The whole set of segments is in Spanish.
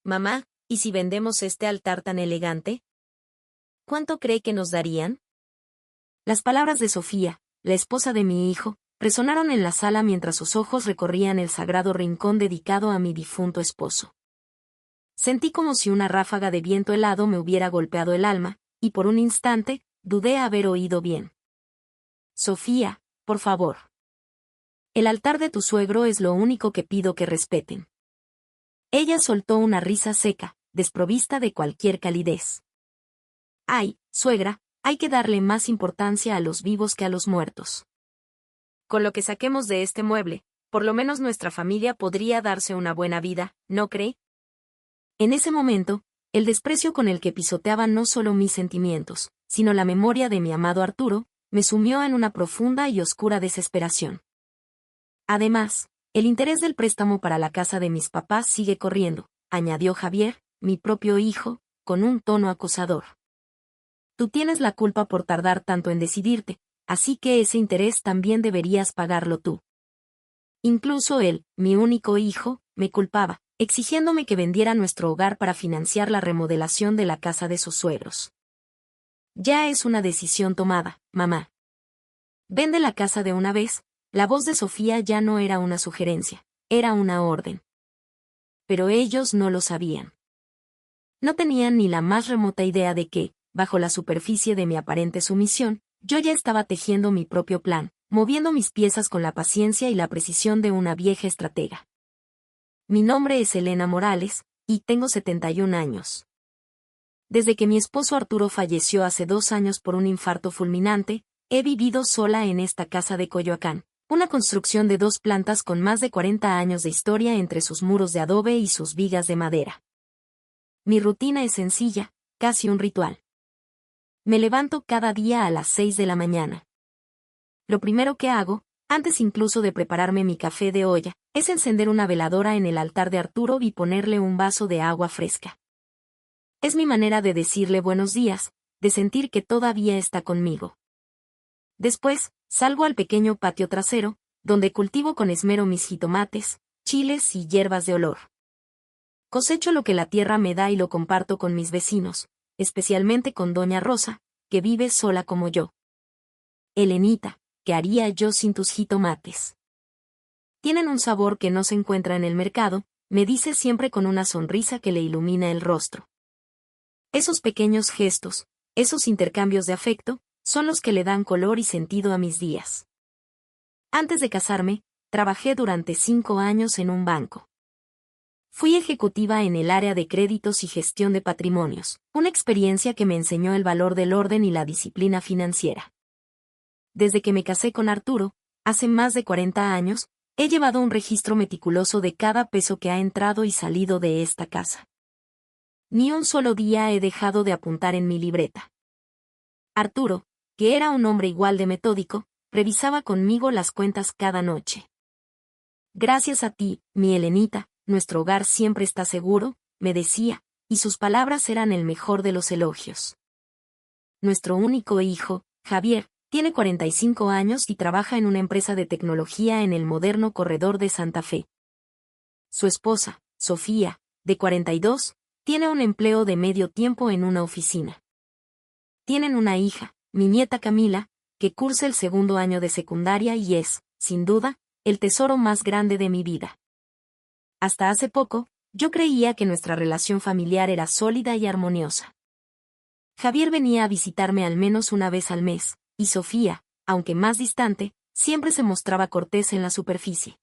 Mamá, ¿y si vendemos este altar tan elegante? ¿Cuánto cree que nos darían? Las palabras de Sofía, la esposa de mi hijo, resonaron en la sala mientras sus ojos recorrían el sagrado rincón dedicado a mi difunto esposo. Sentí como si una ráfaga de viento helado me hubiera golpeado el alma, y por un instante, dudé haber oído bien. Sofía, por favor. El altar de tu suegro es lo único que pido que respeten. Ella soltó una risa seca, desprovista de cualquier calidez. Ay, suegra, hay que darle más importancia a los vivos que a los muertos. Con lo que saquemos de este mueble, por lo menos nuestra familia podría darse una buena vida, ¿no cree? En ese momento, el desprecio con el que pisoteaba no solo mis sentimientos, sino la memoria de mi amado Arturo, me sumió en una profunda y oscura desesperación. Además, el interés del préstamo para la casa de mis papás sigue corriendo, añadió Javier, mi propio hijo, con un tono acosador. Tú tienes la culpa por tardar tanto en decidirte, así que ese interés también deberías pagarlo tú. Incluso él, mi único hijo, me culpaba, exigiéndome que vendiera nuestro hogar para financiar la remodelación de la casa de sus suegros. Ya es una decisión tomada, mamá. Vende la casa de una vez. La voz de Sofía ya no era una sugerencia, era una orden. Pero ellos no lo sabían. No tenían ni la más remota idea de que, bajo la superficie de mi aparente sumisión, yo ya estaba tejiendo mi propio plan, moviendo mis piezas con la paciencia y la precisión de una vieja estratega. Mi nombre es Elena Morales, y tengo 71 años. Desde que mi esposo Arturo falleció hace 2 años por un infarto fulminante, he vivido sola en esta casa de Coyoacán, una construcción de 2 plantas con más de 40 años de historia entre sus muros de adobe y sus vigas de madera. Mi rutina es sencilla, casi un ritual. Me levanto cada día a las 6 de la mañana. Lo primero que hago, antes incluso de prepararme mi café de olla, es encender una veladora en el altar de Arturo y ponerle un vaso de agua fresca. Es mi manera de decirle buenos días, de sentir que todavía está conmigo. Después, salgo al pequeño patio trasero, donde cultivo con esmero mis jitomates, chiles y hierbas de olor. Cosecho lo que la tierra me da y lo comparto con mis vecinos, especialmente con Doña Rosa, que vive sola como yo. Elenita, ¿qué haría yo sin tus jitomates? Tienen un sabor que no se encuentra en el mercado, me dice siempre con una sonrisa que le ilumina el rostro. Esos pequeños gestos, esos intercambios de afecto, son los que le dan color y sentido a mis días. Antes de casarme, trabajé durante 5 años en un banco. Fui ejecutiva en el área de créditos y gestión de patrimonios, una experiencia que me enseñó el valor del orden y la disciplina financiera. Desde que me casé con Arturo, hace más de 40 años, he llevado un registro meticuloso de cada peso que ha entrado y salido de esta casa. Ni un solo día he dejado de apuntar en mi libreta. Arturo, que era un hombre igual de metódico, revisaba conmigo las cuentas cada noche. Gracias a ti, mi Elenita, nuestro hogar siempre está seguro, me decía, y sus palabras eran el mejor de los elogios. Nuestro único hijo, Javier, tiene 45 años y trabaja en una empresa de tecnología en el moderno corredor de Santa Fe. Su esposa, Sofía, de 42, tiene un empleo de medio tiempo en una oficina. Tienen una hija, mi nieta Camila, que cursa el 2º año de secundaria y es, sin duda, el tesoro más grande de mi vida. Hasta hace poco, yo creía que nuestra relación familiar era sólida y armoniosa. Javier venía a visitarme al menos una vez al mes, y Sofía, aunque más distante, siempre se mostraba cortés en la superficie.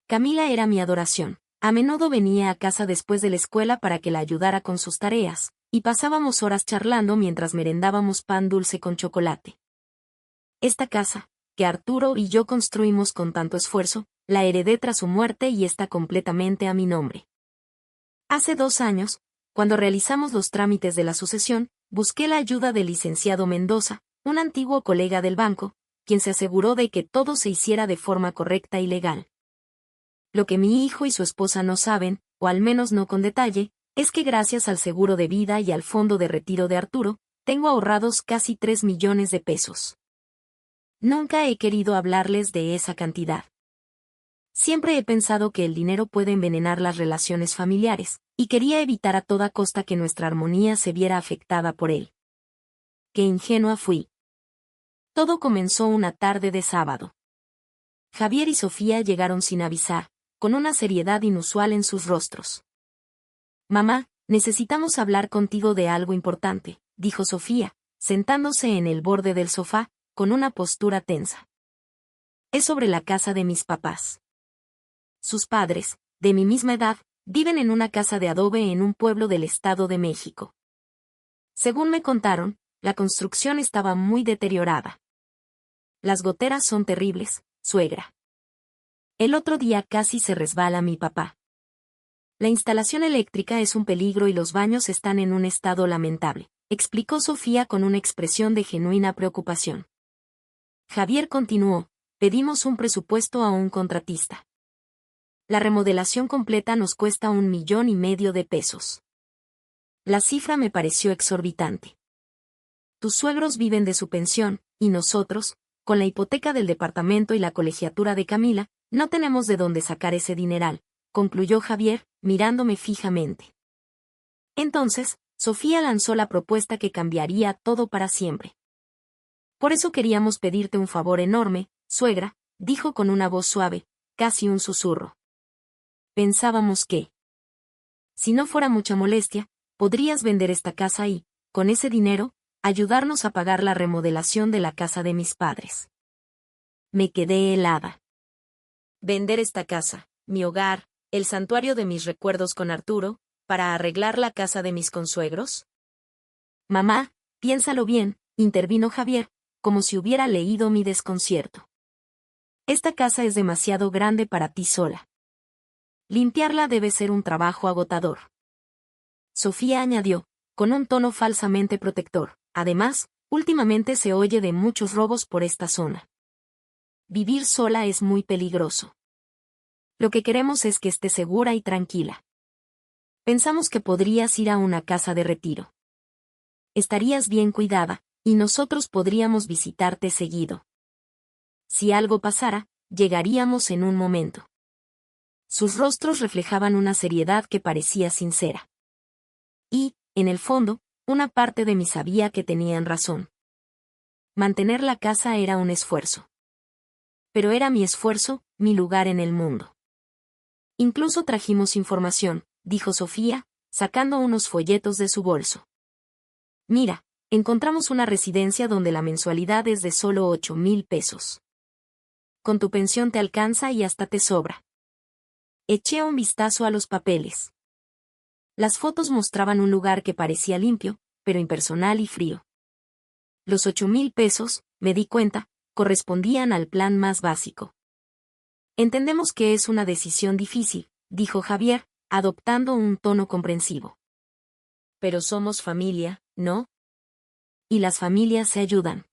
Camila era mi adoración. A menudo venía a casa después de la escuela para que la ayudara con sus tareas, y pasábamos horas charlando mientras merendábamos pan dulce con chocolate. Esta casa, que Arturo y yo construimos con tanto esfuerzo, la heredé tras su muerte y está completamente a mi nombre. Hace 2 años, cuando realizamos los trámites de la sucesión, busqué la ayuda del licenciado Mendoza, un antiguo colega del banco, quien se aseguró de que todo se hiciera de forma correcta y legal. Lo que mi hijo y su esposa no saben, o al menos no con detalle, es que gracias al seguro de vida y al fondo de retiro de Arturo, tengo ahorrados casi 3 millones de pesos. Nunca he querido hablarles de esa cantidad. Siempre he pensado que el dinero puede envenenar las relaciones familiares, Y quería evitar a toda costa que nuestra armonía se viera afectada por él. Qué ingenua fui. Todo comenzó una tarde de sábado. Javier y Sofía llegaron sin avisar, con una seriedad inusual en sus rostros. Mamá, necesitamos hablar contigo de algo importante, dijo Sofía, sentándose en el borde del sofá, con una postura tensa. Es sobre la casa de mis papás. Sus padres, de mi misma edad, viven en una casa de adobe en un pueblo del Estado de México. Según me contaron, la construcción estaba muy deteriorada. Las goteras son terribles, suegra. El otro día casi se resbala mi papá. La instalación eléctrica es un peligro y los baños están en un estado lamentable, explicó Sofía con una expresión de genuina preocupación. Javier continuó, pedimos un presupuesto a un contratista. La remodelación completa nos cuesta 1,5 millones de pesos. La cifra me pareció exorbitante. Tus suegros viven de su pensión, y nosotros, con la hipoteca del departamento y la colegiatura de Camila, no tenemos de dónde sacar ese dineral, concluyó Javier, mirándome fijamente. Entonces, Sofía lanzó la propuesta que cambiaría todo para siempre. Por eso queríamos pedirte un favor enorme, suegra, dijo con una voz suave, casi un susurro. Pensábamos que, si no fuera mucha molestia, podrías vender esta casa y, con ese dinero, ayudarnos a pagar la remodelación de la casa de mis padres. Me quedé helada. Vender esta casa, mi hogar, el santuario de mis recuerdos con Arturo, para arreglar la casa de mis consuegros. Mamá, piénsalo bien, intervino Javier, como si hubiera leído mi desconcierto. Esta casa es demasiado grande para ti sola. Limpiarla debe ser un trabajo agotador. Sofía añadió, con un tono falsamente protector. Además, últimamente se oye de muchos robos por esta zona. Vivir sola es muy peligroso. Lo que queremos es que estés segura y tranquila. Pensamos que podrías ir a una casa de retiro. Estarías bien cuidada, y nosotros podríamos visitarte seguido. Si algo pasara, llegaríamos en un momento. Sus rostros reflejaban una seriedad que parecía sincera. Y, en el fondo, una parte de mí sabía que tenían razón. Mantener la casa era un esfuerzo. Pero era mi esfuerzo, mi lugar en el mundo. Incluso trajimos información, dijo Sofía, sacando unos folletos de su bolso. Mira, encontramos una residencia donde la mensualidad es de solo 8,000 pesos. Con tu pensión te alcanza y hasta te sobra. Eché un vistazo a los papeles. Las fotos mostraban un lugar que parecía limpio, pero impersonal y frío. Los 8,000 pesos, me di cuenta, correspondían al plan más básico. Entendemos que es una decisión difícil, dijo Javier, adoptando un tono comprensivo. Pero somos familia, ¿no? Y las familias se ayudan.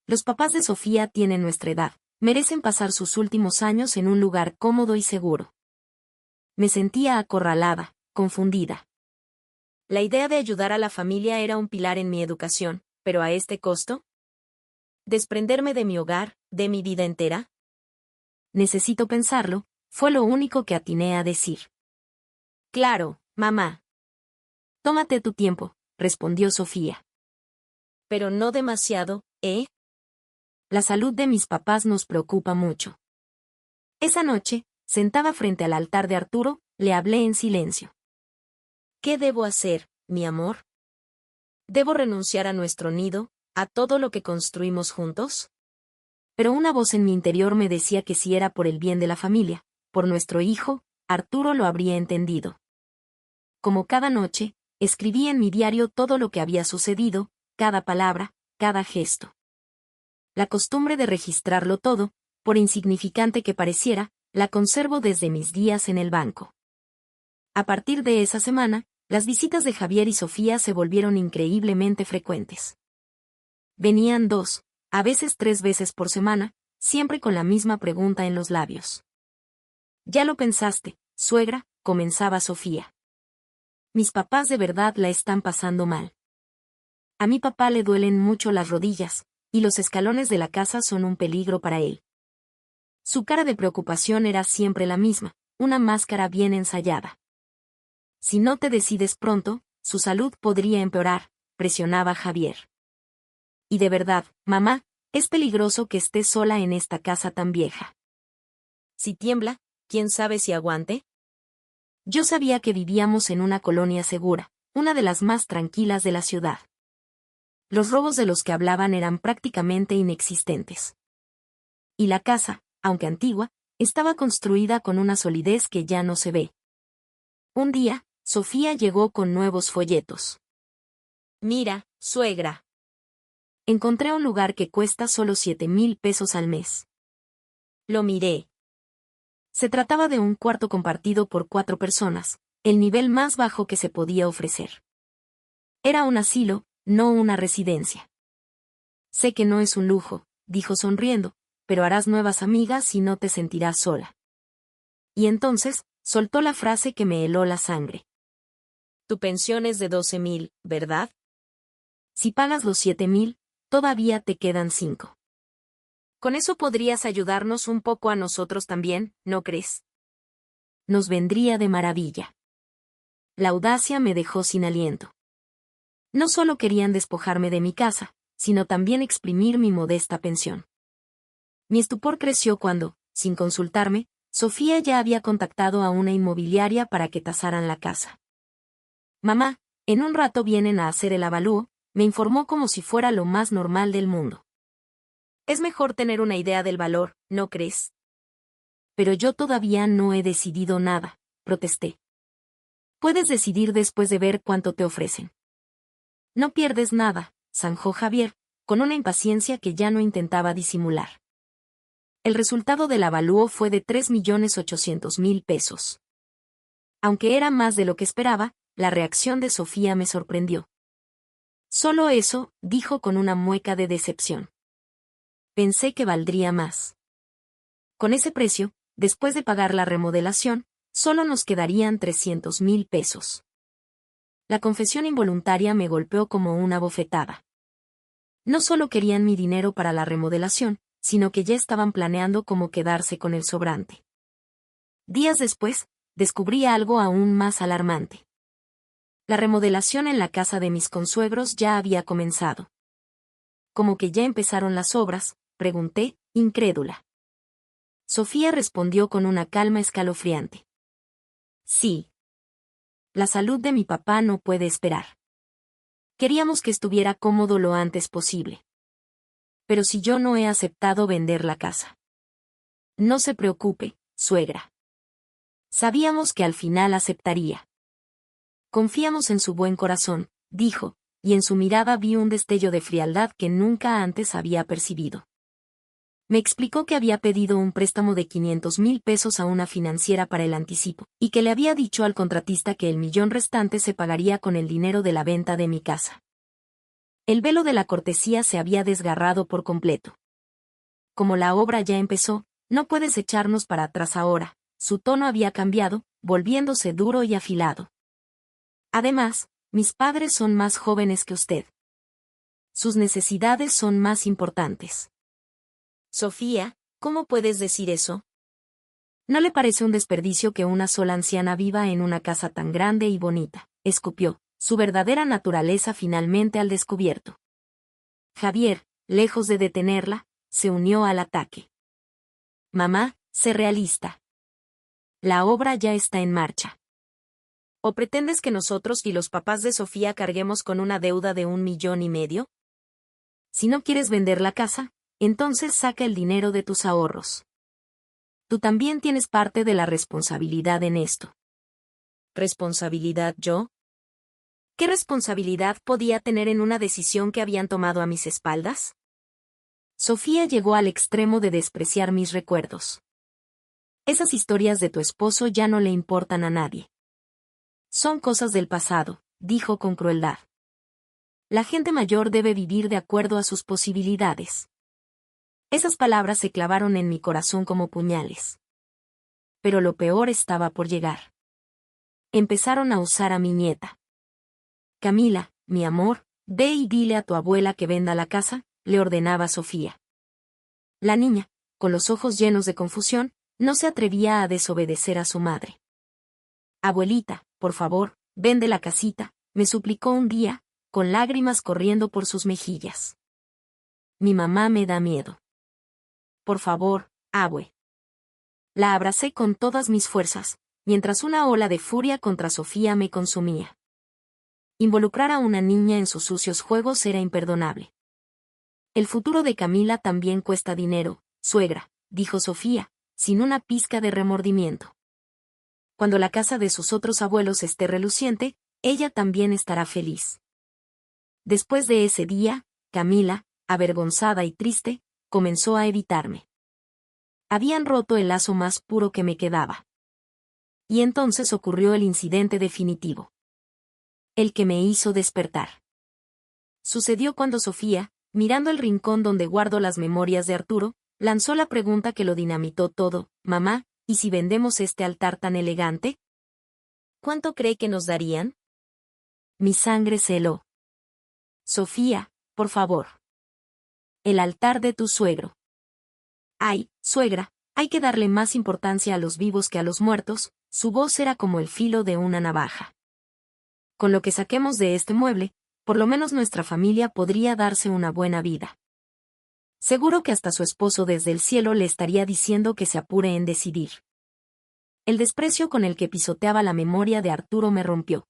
Los papás de Sofía tienen nuestra edad, merecen pasar sus últimos años en un lugar cómodo y seguro. Me sentía acorralada, confundida. La idea de ayudar a la familia era un pilar en mi educación, pero ¿a este costo? ¿Desprenderme de mi hogar, de mi vida entera? Necesito pensarlo, fue lo único que atiné a decir. Claro, mamá. Tómate tu tiempo, respondió Sofía. Pero no demasiado, ¿eh? La salud de mis papás nos preocupa mucho. Esa noche, sentada frente al altar de Arturo, le hablé en silencio. ¿Qué debo hacer, mi amor? ¿Debo renunciar a nuestro nido, a todo lo que construimos juntos? Pero una voz en mi interior me decía que si era por el bien de la familia, por nuestro hijo, Arturo lo habría entendido. Como cada noche, escribí en mi diario todo lo que había sucedido, cada palabra, cada gesto. La costumbre de registrarlo todo, por insignificante que pareciera, la conservo desde mis días en el banco. A partir de esa semana, las visitas de Javier y Sofía se volvieron increíblemente frecuentes. Venían 2, a veces 3 veces por semana, siempre con la misma pregunta en los labios. «¿Ya lo pensaste, suegra?», comenzaba Sofía. «Mis papás de verdad la están pasando mal. A mi papá le duelen mucho las rodillas, y los escalones de la casa son un peligro para él». Su cara de preocupación era siempre la misma, una máscara bien ensayada. Si no te decides pronto, su salud podría empeorar, presionaba Javier. Y de verdad, mamá, es peligroso que estés sola en esta casa tan vieja. Si tiembla, ¿quién sabe si aguante? Yo sabía que vivíamos en una colonia segura, una de las más tranquilas de la ciudad. Los robos de los que hablaban eran prácticamente inexistentes. Y la casa, aunque antigua, estaba construida con una solidez que ya no se ve. Un día, Sofía llegó con nuevos folletos. Mira, suegra. Encontré un lugar que cuesta solo 7,000 pesos al mes. Lo miré. Se trataba de un cuarto compartido por 4 personas, el nivel más bajo que se podía ofrecer. Era un asilo, no una residencia. Sé que no es un lujo, dijo sonriendo, pero harás nuevas amigas y no te sentirás sola. Y entonces, soltó la frase que me heló la sangre. Tu pensión es de 12,000, ¿verdad? Si pagas los 7,000, todavía te quedan 5. Con eso podrías ayudarnos un poco a nosotros también, ¿no crees? Nos vendría de maravilla. La audacia me dejó sin aliento. No solo querían despojarme de mi casa, sino también exprimir mi modesta pensión. Mi estupor creció cuando, sin consultarme, Sofía ya había contactado a una inmobiliaria para que tasaran la casa. Mamá, en un rato vienen a hacer el avalúo, me informó como si fuera lo más normal del mundo. Es mejor tener una idea del valor, ¿no crees? Pero yo todavía no he decidido nada, protesté. Puedes decidir después de ver cuánto te ofrecen. No pierdes nada, zanjó Javier, con una impaciencia que ya no intentaba disimular. El resultado del avalúo fue de 3,800,000 pesos. Aunque era más de lo que esperaba, la reacción de Sofía me sorprendió. Solo eso, dijo con una mueca de decepción. Pensé que valdría más. Con ese precio, después de pagar la remodelación, solo nos quedarían 300,000 pesos. La confesión involuntaria me golpeó como una bofetada. No solo querían mi dinero para la remodelación, sino que ya estaban planeando cómo quedarse con el sobrante. Días después, descubrí algo aún más alarmante. La remodelación en la casa de mis consuegros ya había comenzado. ¿Cómo que ya empezaron las obras?, pregunté, incrédula. Sofía respondió con una calma escalofriante. Sí. La salud de mi papá no puede esperar. Queríamos que estuviera cómodo lo antes posible. Pero si yo no he aceptado vender la casa. No se preocupe, suegra. Sabíamos que al final aceptaría. Confiamos en su buen corazón, dijo, y en su mirada vi un destello de frialdad que nunca antes había percibido. Me explicó que había pedido un préstamo de 500,000 pesos a una financiera para el anticipo, y que le había dicho al contratista que el millón restante se pagaría con el dinero de la venta de mi casa. El velo de la cortesía se había desgarrado por completo. Como la obra ya empezó, no puedes echarnos para atrás ahora, su tono había cambiado, volviéndose duro y afilado. Además, mis padres son más jóvenes que usted. Sus necesidades son más importantes. Sofía, ¿cómo puedes decir eso? ¿No le parece un desperdicio que una sola anciana viva en una casa tan grande y bonita?, escupió, su verdadera naturaleza finalmente al descubierto. Javier, lejos de detenerla, se unió al ataque. Mamá, sé realista. La obra ya está en marcha. ¿O pretendes que nosotros y los papás de Sofía carguemos con una deuda de 1,5 millones? Si no quieres vender la casa, entonces saca el dinero de tus ahorros. Tú también tienes parte de la responsabilidad en esto. ¿Responsabilidad yo? ¿Qué responsabilidad podía tener en una decisión que habían tomado a mis espaldas? Sofía llegó al extremo de despreciar mis recuerdos. Esas historias de tu esposo ya no le importan a nadie. Son cosas del pasado, dijo con crueldad. La gente mayor debe vivir de acuerdo a sus posibilidades. Esas palabras se clavaron en mi corazón como puñales. Pero lo peor estaba por llegar. Empezaron a usar a mi nieta. Camila, mi amor, ve y dile a tu abuela que venda la casa, le ordenaba Sofía. La niña, con los ojos llenos de confusión, no se atrevía a desobedecer a su madre. Abuelita, por favor, vende la casita, me suplicó un día, con lágrimas corriendo por sus mejillas. Mi mamá me da miedo. Por favor, abue. La abracé con todas mis fuerzas, mientras una ola de furia contra Sofía me consumía. Involucrar a una niña en sus sucios juegos era imperdonable. El futuro de Camila también cuesta dinero, suegra, dijo Sofía, sin una pizca de remordimiento. Cuando la casa de sus otros abuelos esté reluciente, ella también estará feliz. Después de ese día, Camila, avergonzada y triste, comenzó a evitarme. Habían roto el lazo más puro que me quedaba. Y entonces ocurrió el incidente definitivo. El que me hizo despertar. Sucedió cuando Sofía, mirando el rincón donde guardo las memorias de Arturo, lanzó la pregunta que lo dinamitó todo: mamá, ¿y si vendemos este altar tan elegante? ¿Cuánto cree que nos darían? Mi sangre se heló. Sofía, por favor. El altar de tu suegro. Ay, suegra, hay que darle más importancia a los vivos que a los muertos. Su voz era como el filo de una navaja. Con lo que saquemos de este mueble, por lo menos nuestra familia podría darse una buena vida. Seguro que hasta su esposo desde el cielo le estaría diciendo que se apure en decidir. El desprecio con el que pisoteaba la memoria de Arturo me rompió.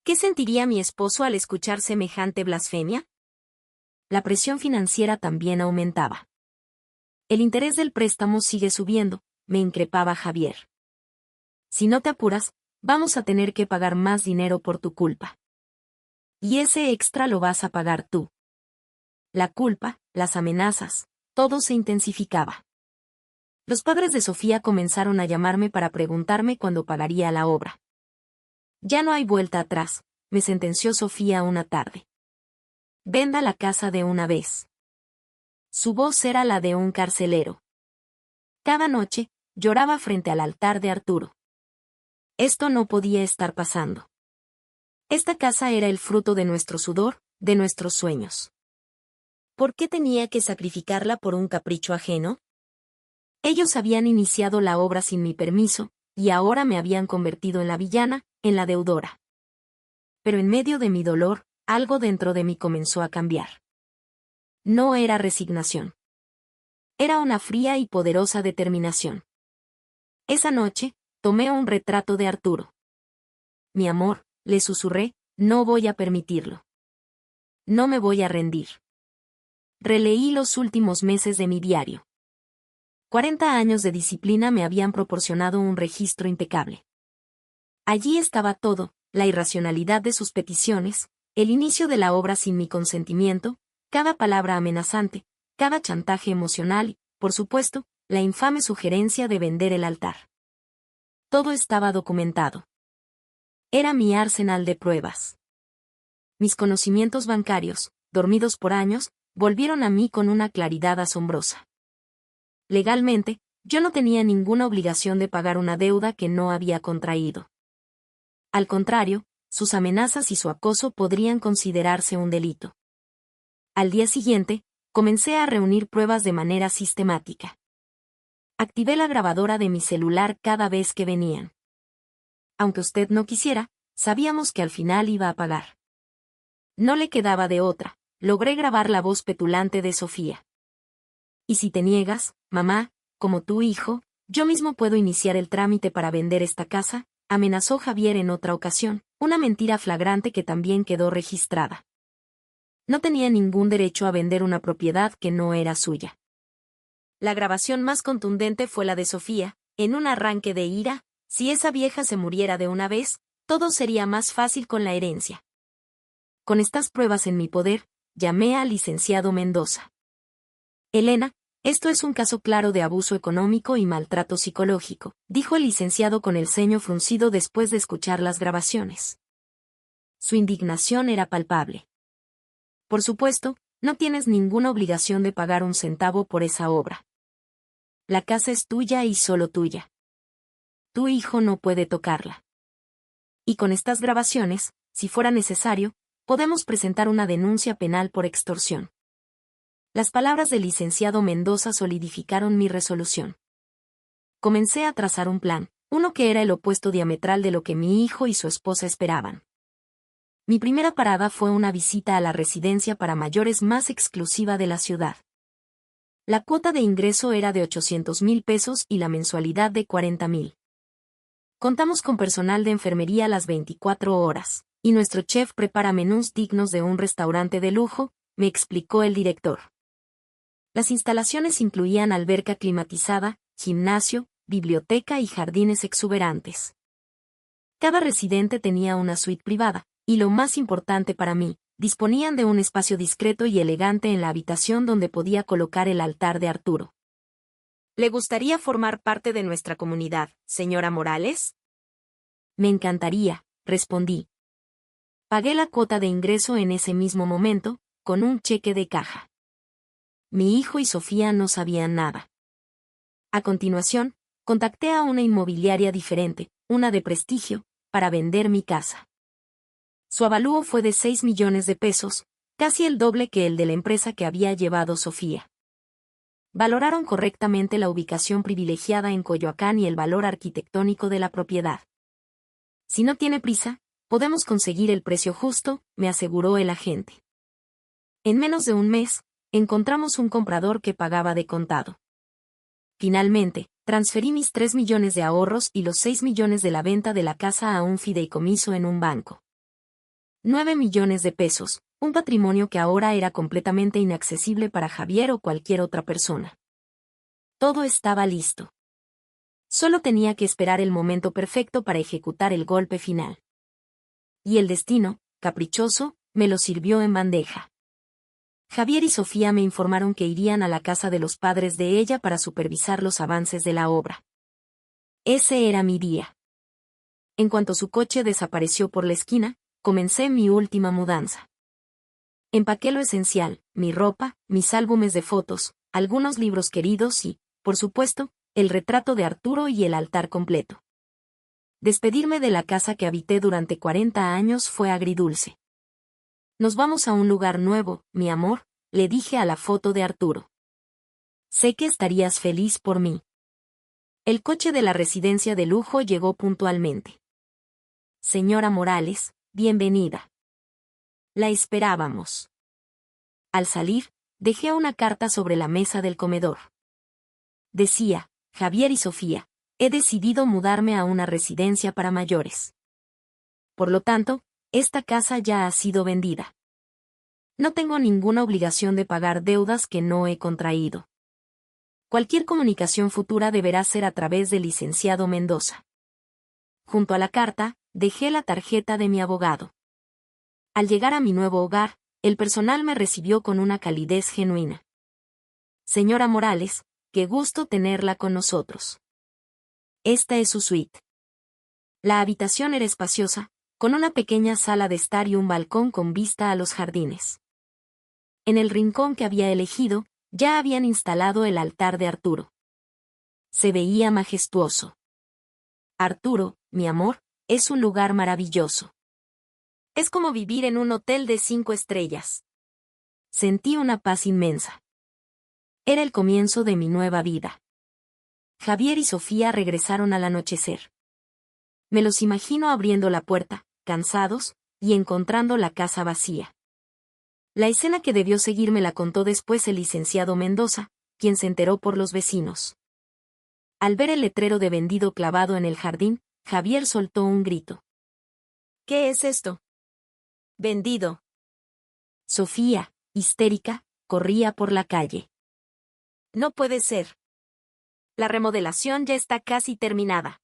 ¿Qué sentiría mi esposo al escuchar semejante blasfemia? La presión financiera también aumentaba. El interés del préstamo sigue subiendo, me increpaba Javier. Si no te apuras, vamos a tener que pagar más dinero por tu culpa. Y ese extra lo vas a pagar tú. La culpa, las amenazas, todo se intensificaba. Los padres de Sofía comenzaron a llamarme para preguntarme cuándo pagaría la obra. Ya no hay vuelta atrás, me sentenció Sofía una tarde. Venda la casa de una vez. Su voz era la de un carcelero. Cada noche, lloraba frente al altar de Arturo. Esto no podía estar pasando. Esta casa era el fruto de nuestro sudor, de nuestros sueños. ¿Por qué tenía que sacrificarla por un capricho ajeno? Ellos habían iniciado la obra sin mi permiso, y ahora me habían convertido en la villana, en la deudora. Pero en medio de mi dolor, algo dentro de mí comenzó a cambiar. No era resignación. Era una fría y poderosa determinación. Esa noche, tomé un retrato de Arturo. Mi amor, le susurré, no voy a permitirlo. No me voy a rendir. Releí los últimos meses de mi diario. 40 años de disciplina me habían proporcionado un registro impecable. Allí estaba todo: la irracionalidad de sus peticiones, el inicio de la obra sin mi consentimiento, cada palabra amenazante, cada chantaje emocional y, por supuesto, la infame sugerencia de vender el altar. Todo estaba documentado. Era mi arsenal de pruebas. Mis conocimientos bancarios, dormidos por años, volvieron a mí con una claridad asombrosa. Legalmente, yo no tenía ninguna obligación de pagar una deuda que no había contraído. Al contrario, sus amenazas y su acoso podrían considerarse un delito. Al día siguiente, comencé a reunir pruebas de manera sistemática. Activé la grabadora de mi celular cada vez que venían. Aunque usted no quisiera, sabíamos que al final iba a pagar. No le quedaba de otra, logré grabar la voz petulante de Sofía. Y si te niegas, mamá, como tu hijo, yo mismo puedo iniciar el trámite para vender esta casa, amenazó Javier en otra ocasión, una mentira flagrante que también quedó registrada. No tenía ningún derecho a vender una propiedad que no era suya. La grabación más contundente fue la de Sofía, en un arranque de ira: si esa vieja se muriera de una vez, todo sería más fácil con la herencia. Con estas pruebas en mi poder, llamé al licenciado Mendoza. Elena, esto es un caso claro de abuso económico y maltrato psicológico, dijo el licenciado con el ceño fruncido después de escuchar las grabaciones. Su indignación era palpable. Por supuesto, no tienes ninguna obligación de pagar un centavo por esa obra. La casa es tuya y solo tuya. Tu hijo no puede tocarla. Y con estas grabaciones, si fuera necesario, podemos presentar una denuncia penal por extorsión. Las palabras del licenciado Mendoza solidificaron mi resolución. Comencé a trazar un plan, Uno que era el opuesto diametral de lo que mi hijo y su esposa esperaban. Mi primera parada fue una visita a la residencia para mayores más exclusiva de la ciudad. La cuota de ingreso era de 800,000 pesos y la mensualidad de 40,000. Contamos con personal de enfermería las 24 horas, y nuestro chef prepara menús dignos de un restaurante de lujo, me explicó el director. Las instalaciones incluían alberca climatizada, gimnasio, biblioteca y jardines exuberantes. Cada residente tenía una suite privada, y lo más importante para mí, disponían de un espacio discreto y elegante en la habitación donde podía colocar el altar de Arturo. ¿Le gustaría formar parte de nuestra comunidad, señora Morales? Me encantaría, respondí. Pagué la cuota de ingreso en ese mismo momento, con un cheque de caja. Mi hijo y Sofía no sabían nada. A continuación, contacté a una inmobiliaria diferente, una de prestigio, para vender mi casa. Su avalúo fue de 6 millones de pesos, casi el doble que el de la empresa que había llevado Sofía. Valoraron correctamente la ubicación privilegiada en Coyoacán y el valor arquitectónico de la propiedad. Si no tiene prisa, podemos conseguir el precio justo, me aseguró el agente. En menos de un mes, encontramos un comprador que pagaba de contado. Finalmente, transferí mis 3 millones de ahorros y los 6 millones de la venta de la casa a un fideicomiso en un banco. 9 millones de pesos, un patrimonio que ahora era completamente inaccesible para Javier o cualquier otra persona. Todo estaba listo. Solo tenía que esperar el momento perfecto para ejecutar el golpe final. Y el destino, caprichoso, me lo sirvió en bandeja. Javier y Sofía me informaron que irían a la casa de los padres de ella para supervisar los avances de la obra. Ese era mi día. En cuanto su coche desapareció por la esquina, comencé mi última mudanza. Empaqué lo esencial, mi ropa, mis álbumes de fotos, algunos libros queridos y, por supuesto, el retrato de Arturo y el altar completo. Despedirme de la casa que habité durante 40 años fue agridulce. Nos vamos a un lugar nuevo, mi amor, le dije a la foto de Arturo. Sé que estarías feliz por mí. El coche de la residencia de lujo llegó puntualmente. Señora Morales, bienvenida. La esperábamos. Al salir, dejé una carta sobre la mesa del comedor. Decía, Javier y Sofía, he decidido mudarme a una residencia para mayores. Por lo tanto, esta casa ya ha sido vendida. No tengo ninguna obligación de pagar deudas que no he contraído. Cualquier comunicación futura deberá ser a través del licenciado Mendoza. Junto a la carta, dejé la tarjeta de mi abogado. Al llegar a mi nuevo hogar, el personal me recibió con una calidez genuina. Señora Morales, qué gusto tenerla con nosotros. Esta es su suite. La habitación era espaciosa, con una pequeña sala de estar y un balcón con vista a los jardines. En el rincón que había elegido, ya habían instalado el altar de Arturo. Se veía majestuoso. Arturo, mi amor, es un lugar maravilloso. Es como vivir en un hotel de 5 estrellas. Sentí una paz inmensa. Era el comienzo de mi nueva vida. Javier y Sofía regresaron al anochecer. Me los imagino abriendo la puerta, cansados, y encontrando la casa vacía. La escena que debió seguir me la contó después el licenciado Mendoza, quien se enteró por los vecinos. Al ver el letrero de vendido clavado en el jardín, Javier soltó un grito. ¿Qué es esto? Vendido. Sofía, histérica, corría por la calle. No puede ser. La remodelación ya está casi terminada.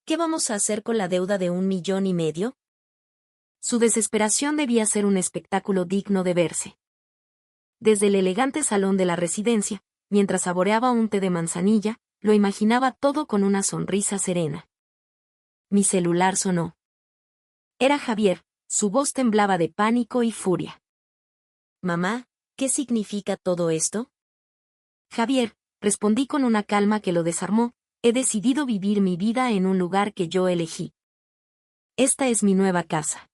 ¿Qué vamos a hacer con la deuda de 1,5 millones? Su desesperación debía ser un espectáculo digno de verse. Desde el elegante salón de la residencia, mientras saboreaba un té de manzanilla, lo imaginaba todo con una sonrisa serena. Mi celular sonó. Era Javier, su voz temblaba de pánico y furia. Mamá, ¿qué significa todo esto? Javier, respondí con una calma que lo desarmó, he decidido vivir mi vida en un lugar que yo elegí. Esta es mi nueva casa.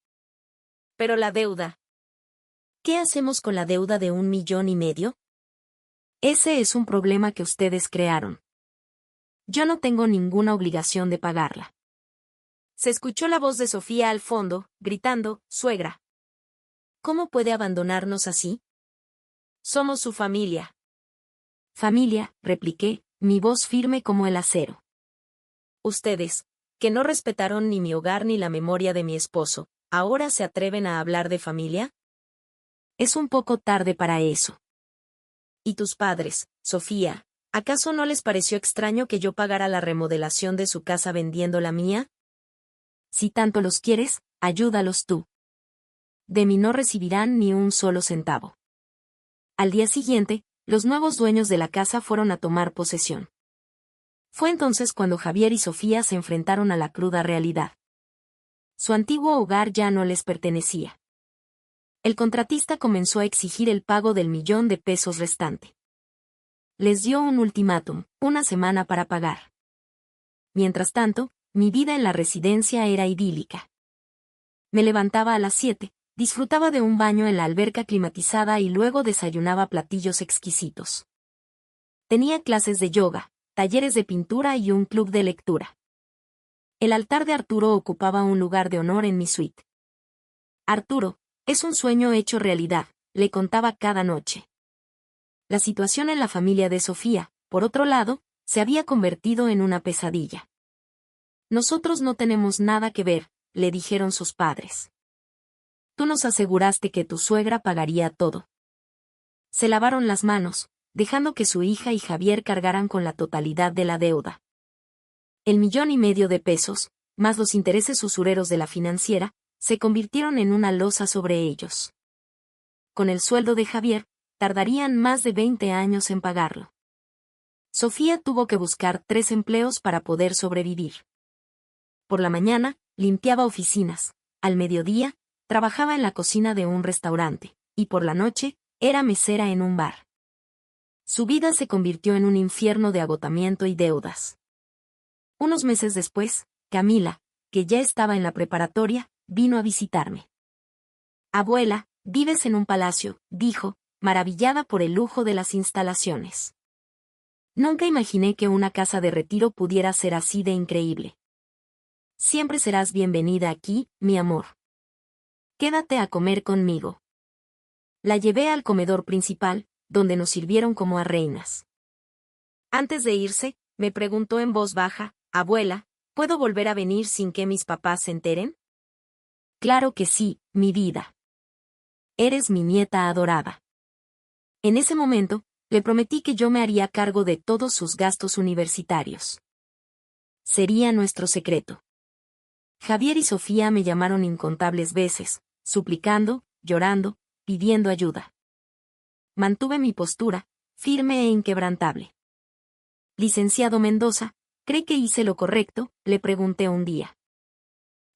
Pero la deuda. ¿Qué hacemos con la deuda de 1,5 millones? Ese es un problema que ustedes crearon. Yo no tengo ninguna obligación de pagarla. Se escuchó la voz de Sofía al fondo, gritando, «Suegra. ¿Cómo puede abandonarnos así? Somos su familia». «Familia», repliqué, mi voz firme como el acero. «Ustedes, que no respetaron ni mi hogar ni la memoria de mi esposo, ¿ahora se atreven a hablar de familia?» «Es un poco tarde para eso». «¿Y tus padres, Sofía, acaso no les pareció extraño que yo pagara la remodelación de su casa vendiendo la mía?» «Si tanto los quieres, ayúdalos tú. De mí no recibirán ni un solo centavo». Al día siguiente, los nuevos dueños de la casa fueron a tomar posesión. Fue entonces cuando Javier y Sofía se enfrentaron a la cruda realidad. Su antiguo hogar ya no les pertenecía. El contratista comenzó a exigir el pago del $1.000.000 restante. Les dio un ultimátum, una semana para pagar. Mientras tanto, mi vida en la residencia era idílica. Me levantaba a las 7, disfrutaba de un baño en la alberca climatizada y luego desayunaba platillos exquisitos. Tenía clases de yoga, talleres de pintura y un club de lectura. El altar de Arturo ocupaba un lugar de honor en mi suite. «Arturo, es un sueño hecho realidad», le contaba cada noche. La situación en la familia de Sofía, por otro lado, se había convertido en una pesadilla. «Nosotros no tenemos nada que ver», le dijeron sus padres. «Tú nos aseguraste que tu suegra pagaría todo». Se lavaron las manos, dejando que su hija y Javier cargaran con la totalidad de la deuda. El $1.500.000, más los intereses usureros de la financiera, se convirtieron en una losa sobre ellos. Con el sueldo de Javier, tardarían más de 20 años en pagarlo. Sofía tuvo que buscar 3 empleos para poder sobrevivir. Por la mañana, limpiaba oficinas, al mediodía, trabajaba en la cocina de un restaurante, y por la noche, era mesera en un bar. Su vida se convirtió en un infierno de agotamiento y deudas. Unos meses después, Camila, que ya estaba en la preparatoria, vino a visitarme. «Abuela, vives en un palacio», dijo, maravillada por el lujo de las instalaciones. «Nunca imaginé que una casa de retiro pudiera ser así de increíble». «Siempre serás bienvenida aquí, mi amor. Quédate a comer conmigo». La llevé al comedor principal, donde nos sirvieron como a reinas. Antes de irse, me preguntó en voz baja, «Abuela, ¿puedo volver a venir sin que mis papás se enteren?» «Claro que sí, mi vida. Eres mi nieta adorada». En ese momento, le prometí que yo me haría cargo de todos sus gastos universitarios. Sería nuestro secreto. Javier y Sofía me llamaron incontables veces, suplicando, llorando, pidiendo ayuda. Mantuve mi postura, firme e inquebrantable. «Licenciado Mendoza, ¿cree que hice lo correcto?», le pregunté un día.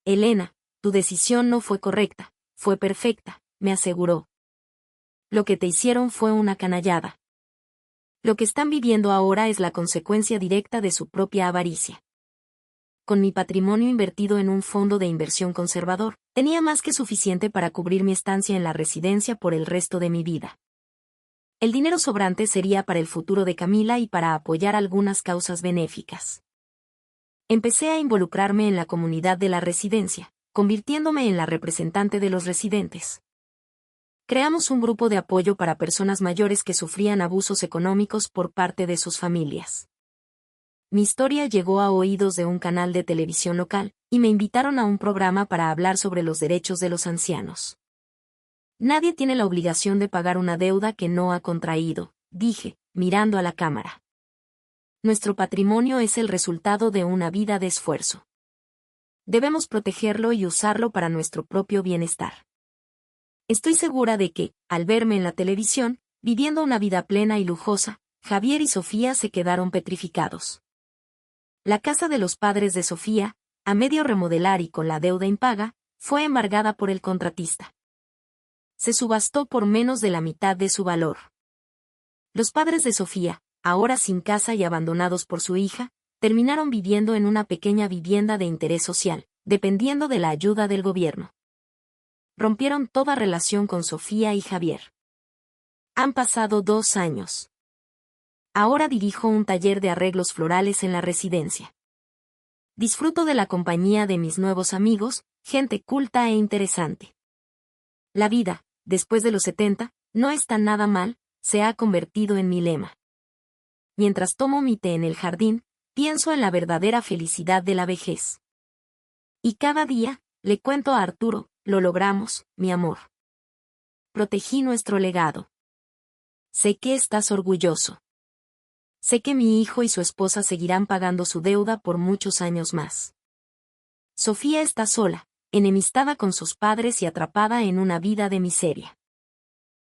«Elena, tu decisión no fue correcta, fue perfecta», me aseguró. «Lo que te hicieron fue una canallada. Lo que están viviendo ahora es la consecuencia directa de su propia avaricia». Con mi patrimonio invertido en un fondo de inversión conservador, tenía más que suficiente para cubrir mi estancia en la residencia por el resto de mi vida. El dinero sobrante sería para el futuro de Camila y para apoyar algunas causas benéficas. Empecé a involucrarme en la comunidad de la residencia, convirtiéndome en la representante de los residentes. Creamos un grupo de apoyo para personas mayores que sufrían abusos económicos por parte de sus familias. Mi historia llegó a oídos de un canal de televisión local, y me invitaron a un programa para hablar sobre los derechos de los ancianos. «Nadie tiene la obligación de pagar una deuda que no ha contraído», dije, mirando a la cámara. «Nuestro patrimonio es el resultado de una vida de esfuerzo. Debemos protegerlo y usarlo para nuestro propio bienestar». Estoy segura de que, al verme en la televisión, viviendo una vida plena y lujosa, Javier y Sofía se quedaron petrificados. La casa de los padres de Sofía, a medio remodelar y con la deuda impaga, fue embargada por el contratista. Se subastó por menos de la mitad de su valor. Los padres de Sofía, ahora sin casa y abandonados por su hija, terminaron viviendo en una pequeña vivienda de interés social, dependiendo de la ayuda del gobierno. Rompieron toda relación con Sofía y Javier. Han pasado 2 años. Ahora dirijo un taller de arreglos florales en la residencia. Disfruto de la compañía de mis nuevos amigos, gente culta e interesante. La vida, después de los 70, no está nada mal, se ha convertido en mi lema. Mientras tomo mi té en el jardín, pienso en la verdadera felicidad de la vejez. Y cada día, le cuento a Arturo, lo logramos, mi amor. Protegí nuestro legado. Sé que estás orgulloso. Sé que mi hijo y su esposa seguirán pagando su deuda por muchos años más. Sofía está sola, enemistada con sus padres y atrapada en una vida de miseria.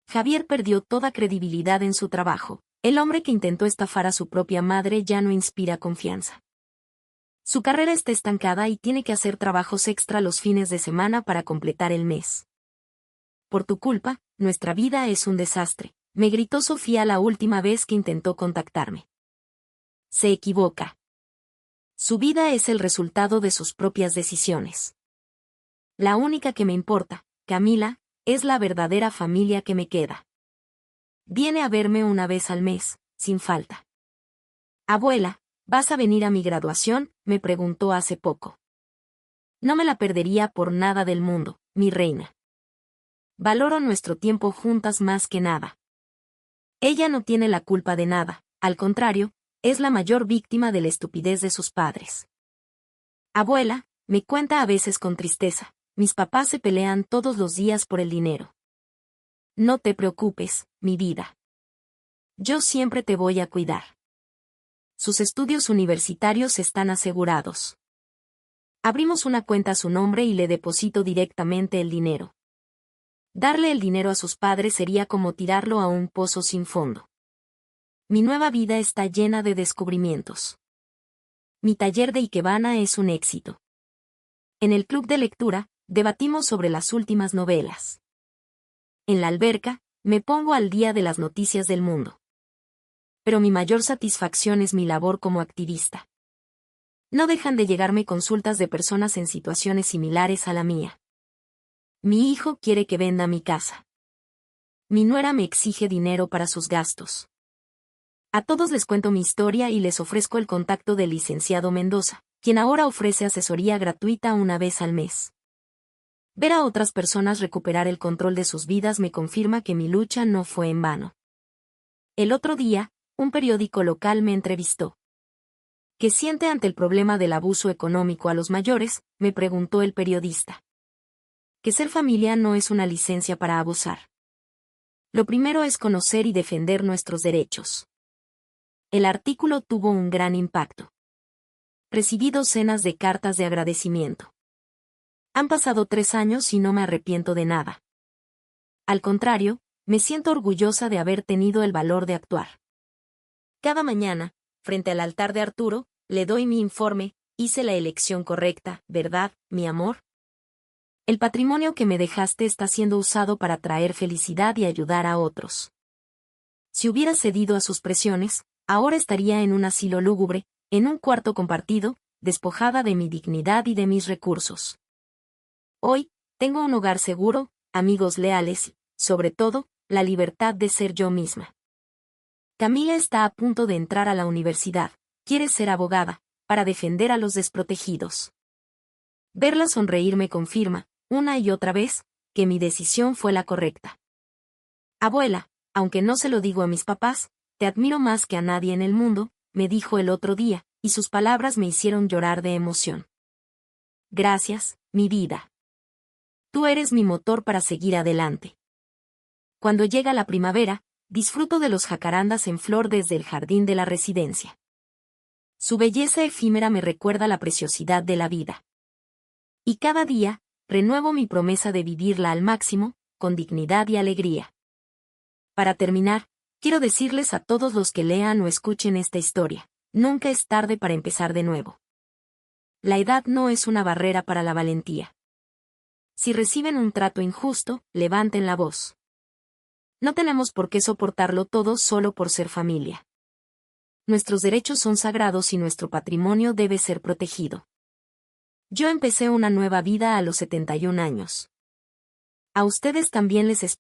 Javier perdió toda credibilidad en su trabajo. El hombre que intentó estafar a su propia madre ya no inspira confianza. Su carrera está estancada y tiene que hacer trabajos extra los fines de semana para completar el mes. Por tu culpa, nuestra vida es un desastre, me gritó Sofía la última vez que intentó contactarme. Se equivoca. Su vida es el resultado de sus propias decisiones. La única que me importa, Camila, es la verdadera familia que me queda. Viene a verme una vez al mes, sin falta. Abuela, ¿vas a venir a mi graduación?, me preguntó hace poco. No me la perdería por nada del mundo, mi reina. Valoro nuestro tiempo juntas más que nada. Ella no tiene la culpa de nada, al contrario, es la mayor víctima de la estupidez de sus padres. Abuela, me cuenta a veces con tristeza, mis papás se pelean todos los días por el dinero. No te preocupes, mi vida. Yo siempre te voy a cuidar. Sus estudios universitarios están asegurados. Abrimos una cuenta a su nombre y le deposito directamente el dinero. Darle el dinero a sus padres sería como tirarlo a un pozo sin fondo. Mi nueva vida está llena de descubrimientos. Mi taller de Ikebana es un éxito. En el club de lectura, debatimos sobre las últimas novelas. En la alberca, me pongo al día de las noticias del mundo. Pero mi mayor satisfacción es mi labor como activista. No dejan de llegarme consultas de personas en situaciones similares a la mía. Mi hijo quiere que venda mi casa. Mi nuera me exige dinero para sus gastos. A todos les cuento mi historia y les ofrezco el contacto del licenciado Mendoza, quien ahora ofrece asesoría gratuita una vez al mes. Ver a otras personas recuperar el control de sus vidas me confirma que mi lucha no fue en vano. El otro día, un periódico local me entrevistó. ¿Qué siente ante el problema del abuso económico a los mayores?, me preguntó el periodista. Que ser familia no es una licencia para abusar. Lo primero es conocer y defender nuestros derechos. El artículo tuvo un gran impacto. Recibí docenas de cartas de agradecimiento. Han pasado 3 años y no me arrepiento de nada. Al contrario, me siento orgullosa de haber tenido el valor de actuar. Cada mañana, frente al altar de Arturo, le doy mi informe, hice la elección correcta, ¿verdad, mi amor? El patrimonio que me dejaste está siendo usado para traer felicidad y ayudar a otros. Si hubiera cedido a sus presiones, ahora estaría en un asilo lúgubre, en un cuarto compartido, despojada de mi dignidad y de mis recursos. Hoy, tengo un hogar seguro, amigos leales y, sobre todo, la libertad de ser yo misma. Camila está a punto de entrar a la universidad, quiere ser abogada, para defender a los desprotegidos. Verla sonreír me confirma, una y otra vez, que mi decisión fue la correcta. Abuela, aunque no se lo digo a mis papás, te admiro más que a nadie en el mundo, me dijo el otro día, y sus palabras me hicieron llorar de emoción. Gracias, mi vida. Tú eres mi motor para seguir adelante. Cuando llega la primavera, disfruto de los jacarandas en flor desde el jardín de la residencia. Su belleza efímera me recuerda la preciosidad de la vida. Y cada día, renuevo mi promesa de vivirla al máximo, con dignidad y alegría. Para terminar, quiero decirles a todos los que lean o escuchen esta historia, nunca es tarde para empezar de nuevo. La edad no es una barrera para la valentía. Si reciben un trato injusto, levanten la voz. No tenemos por qué soportarlo todo solo por ser familia. Nuestros derechos son sagrados y nuestro patrimonio debe ser protegido. Yo empecé una nueva vida a los 71 años. A ustedes también les espero.